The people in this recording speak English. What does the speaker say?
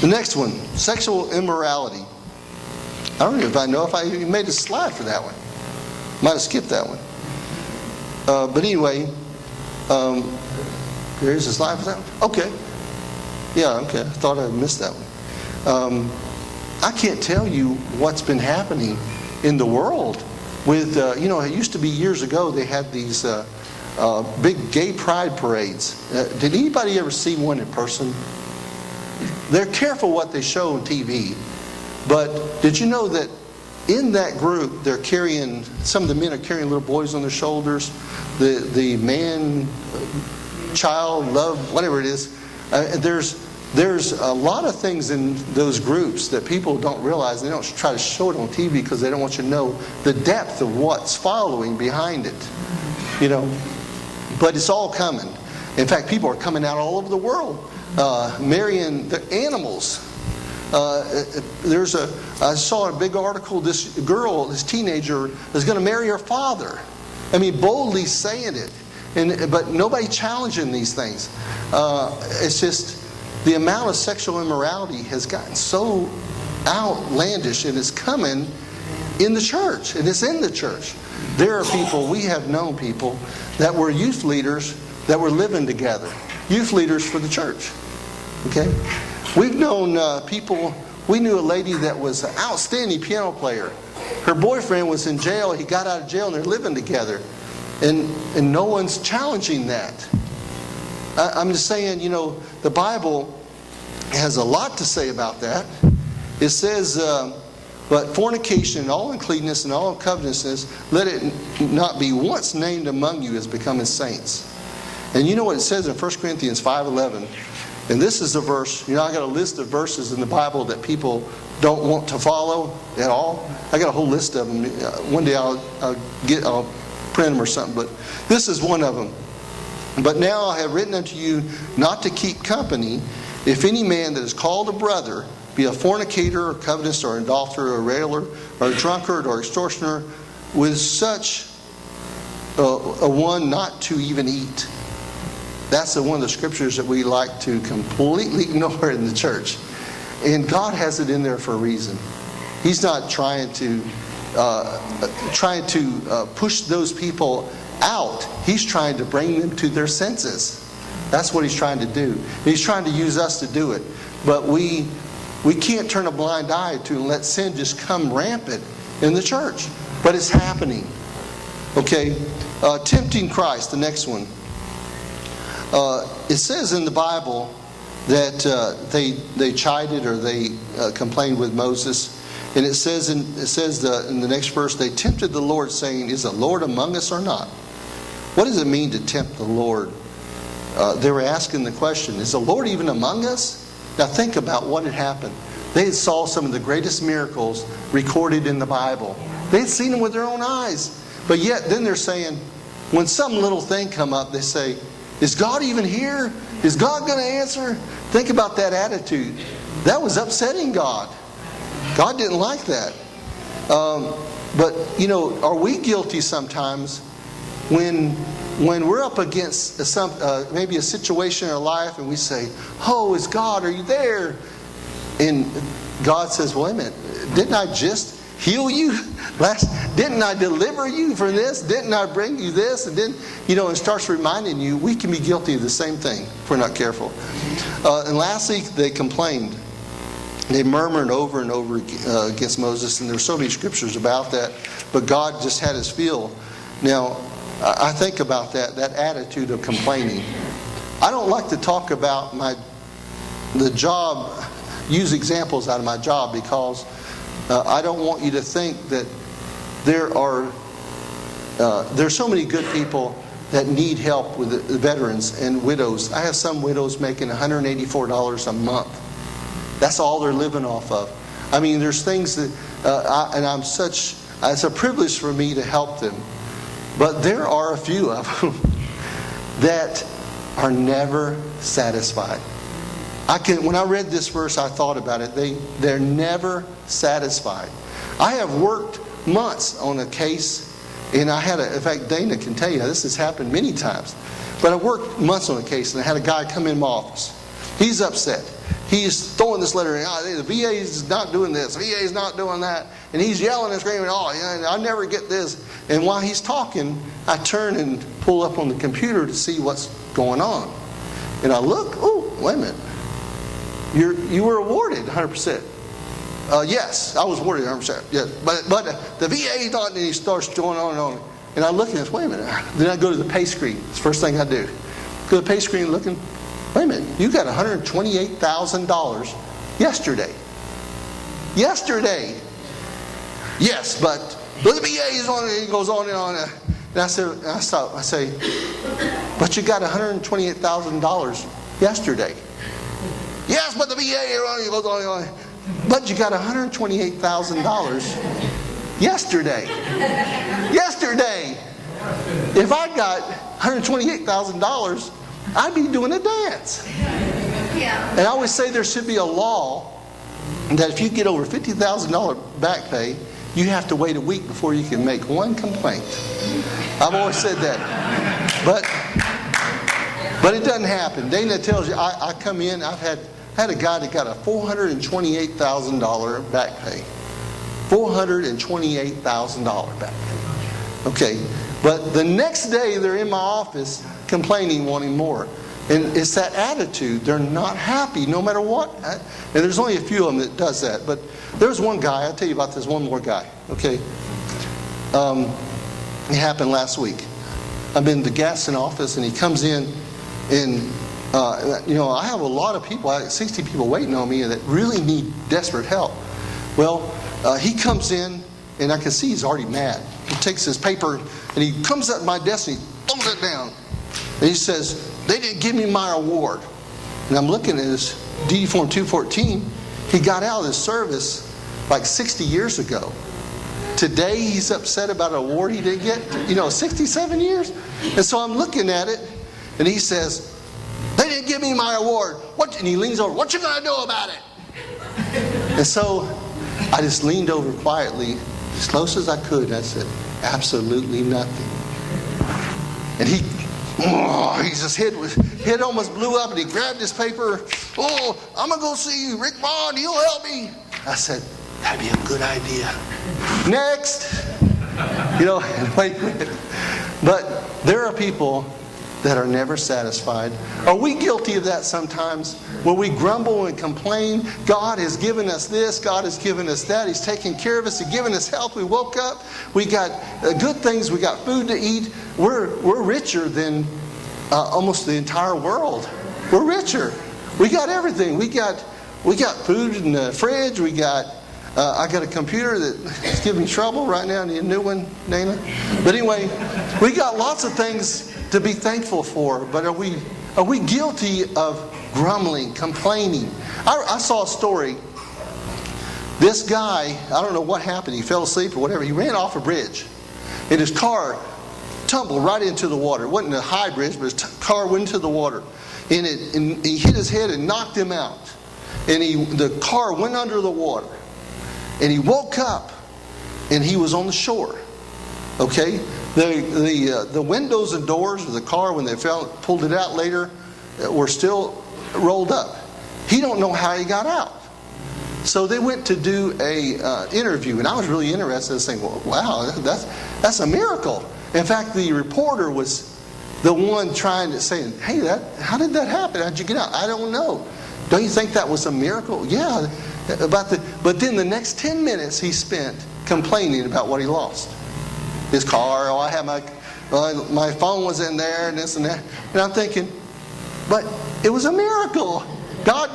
The next one, sexual immorality. I don't even know if I even made a slide for that one. Might have skipped that one. But anyway, there's a slide for that one. Okay. Yeah, okay. I thought I missed that one. I can't tell you what's been happening in the world with, it used to be years ago they had these big gay pride parades. Did anybody ever see one in person? They're careful what they show on TV. But did you know that in that group, they're carrying, some of the men are carrying little boys on their shoulders. The man, child, love, whatever it is. There's a lot of things in those groups that people don't realize. They don't try to show it on TV because they don't want you to know the depth of what's following behind it. But it's all coming. In fact, people are coming out all over the world, marrying the animals. I saw a big article, this girl, this teenager, is going to marry her father. I mean, boldly saying it. But nobody challenging these things. It's just the amount of sexual immorality has gotten so outlandish, and it's coming in the church, and it's in the church. There are people, we have known people that were youth leaders that were living together. Youth leaders for the church. Okay? We've known people, we knew a lady that was an outstanding piano player. Her boyfriend was in jail, he got out of jail, and they're living together. And no one's challenging that. I'm just saying, the Bible has a lot to say about that. It says, but fornication and all uncleanness and all covetousness, let it not be once named among you as becoming saints. And you know what it says in 1 Corinthians 5:11? And this is a verse, I got a list of verses in the Bible that people don't want to follow at all. I got a whole list of them. One day I'll print them or something, but this is one of them. But now I have written unto you not to keep company, if any man that is called a brother be a fornicator or covetous or an adulterer or a railer or a drunkard or extortioner, with such a one not to even eat. That's one of the scriptures that we like to completely ignore in the church. And God has it in there for a reason. He's not trying to push those people out. He's trying to bring them to their senses. That's what he's trying to do. He's trying to use us to do it. But we can't turn a blind eye to and let sin just come rampant in the church. But it's happening. Okay, tempting Christ, the next one. It says in the Bible that they chided or they complained with Moses. And it says in the next verse, they tempted the Lord, saying, is the Lord among us or not? What does it mean to tempt the Lord? They were asking the question, is the Lord even among us? Now think about what had happened. They had saw some of the greatest miracles recorded in the Bible. They had seen them with their own eyes. But yet then they're saying, when some little thing come up, they say, is God even here? Is God going to answer? Think about that attitude. That was upsetting God. God didn't like that. But, are we guilty sometimes when we're up against maybe a situation in our life and we say, oh, is God, are you there? And God says, wait a minute, didn't I just heal you? Didn't I deliver you from this? Didn't I bring you this? And then, it starts reminding you, we can be guilty of the same thing if we're not careful. And lastly, they complained. They murmured over and over against Moses, and there's so many scriptures about that. But God just had his feel. Now, I think about that attitude of complaining. I don't like to talk about the job, use examples out of my job, because I don't want you to think that there's so many good people that need help with the veterans and widows. I have some widows making $184 a month. That's all they're living off of. I mean, there's things that, it's a privilege for me to help them. But there are a few of them that are never satisfied. When I read this verse, I thought about it. They're never satisfied. I have worked months on a case, and in fact, Dana can tell you, this has happened many times. But I worked months on a case, and I had a guy come in my office. He's upset. he's throwing this letter in. The VA is not doing this. The VA is not doing that. And he's yelling and screaming, I never get this. And while he's talking, I turn and pull up on the computer to see what's going on. And I look, wait a minute. You were awarded 100%. Yes, I was awarded 100%. Yes, but the VA thought, and he starts going on and on. And I look at this, wait a minute. Then I go to the pay screen. It's the first thing I do. Go to the pay screen looking, wait a minute, you got $128,000 yesterday. Yesterday. Yes, but the VA is on it. He goes on and on. And I say, but you got $128,000 yesterday. Yes, but the VA goes on and on. But you got $128,000 yesterday. Yesterday. If I got $128,000, I'd be doing a dance. And I always say there should be a law that if you get over $50,000 back pay, you have to wait a week before you can make one complaint. I've always said that. But it doesn't happen. Dana tells you, I come in, I had a guy that got a $428,000 back pay. $428,000 back pay. Okay. But the next day they're in my office complaining, wanting more. And it's that attitude. They're not happy no matter what. And there's only a few of them that does that. But there's one guy, I'll tell you about this one more guy. Okay. It happened last week. I'm in the Gaston office and he comes in and I have a lot of people, 60 people waiting on me that really need desperate help. Well, he comes in and I can see he's already mad. He takes his paper and he comes up to my desk and he throws it down. And he says, they didn't give me my award. And I'm looking at his DD Form 214. He got out of his service like 60 years ago. Today he's upset about an award he didn't get, 67 years. And so I'm looking at it and he says, they didn't give me my award. What? And he leans over, what you going to do about it? And so I just leaned over quietly, as close as I could, and I said, absolutely nothing. And he just head almost blew up, and he grabbed his paper. I'm going to go see Rick Bond. He'll help me. I said, that'd be a good idea. Next. Wait. But there are people that are never satisfied. Are we guilty of that sometimes? When we grumble and complain, God has given us this, God has given us that, He's taking care of us, He's given us health, we woke up, we got good things, we got food to eat. We're richer than almost the entire world. We're richer. We got everything. We got food in the fridge, I got a computer that's giving me trouble right now. I need a new one, Dana. But anyway, we got lots of things to be thankful for, but are we guilty of grumbling, complaining? I saw a story. This guy, I don't know what happened. He fell asleep or whatever. He ran off a bridge, and his car tumbled right into the water. It wasn't a high bridge, but his car went into the water, and he hit his head and knocked him out. And the car went under the water, and he woke up, and he was on the shore. Okay. The windows and doors of the car, when they pulled it out later, were still rolled up. He don't know how he got out. So they went to do a interview, and I was really interested in saying, well, wow, that's a miracle. In fact, the reporter was the one trying to say, hey, how did that happen? How'd you get out? I don't know. Don't you think that was a miracle? Yeah. But then the next 10 minutes he spent complaining about what he lost. His car, I had my phone was in there and this and that. And I'm thinking, but it was a miracle. God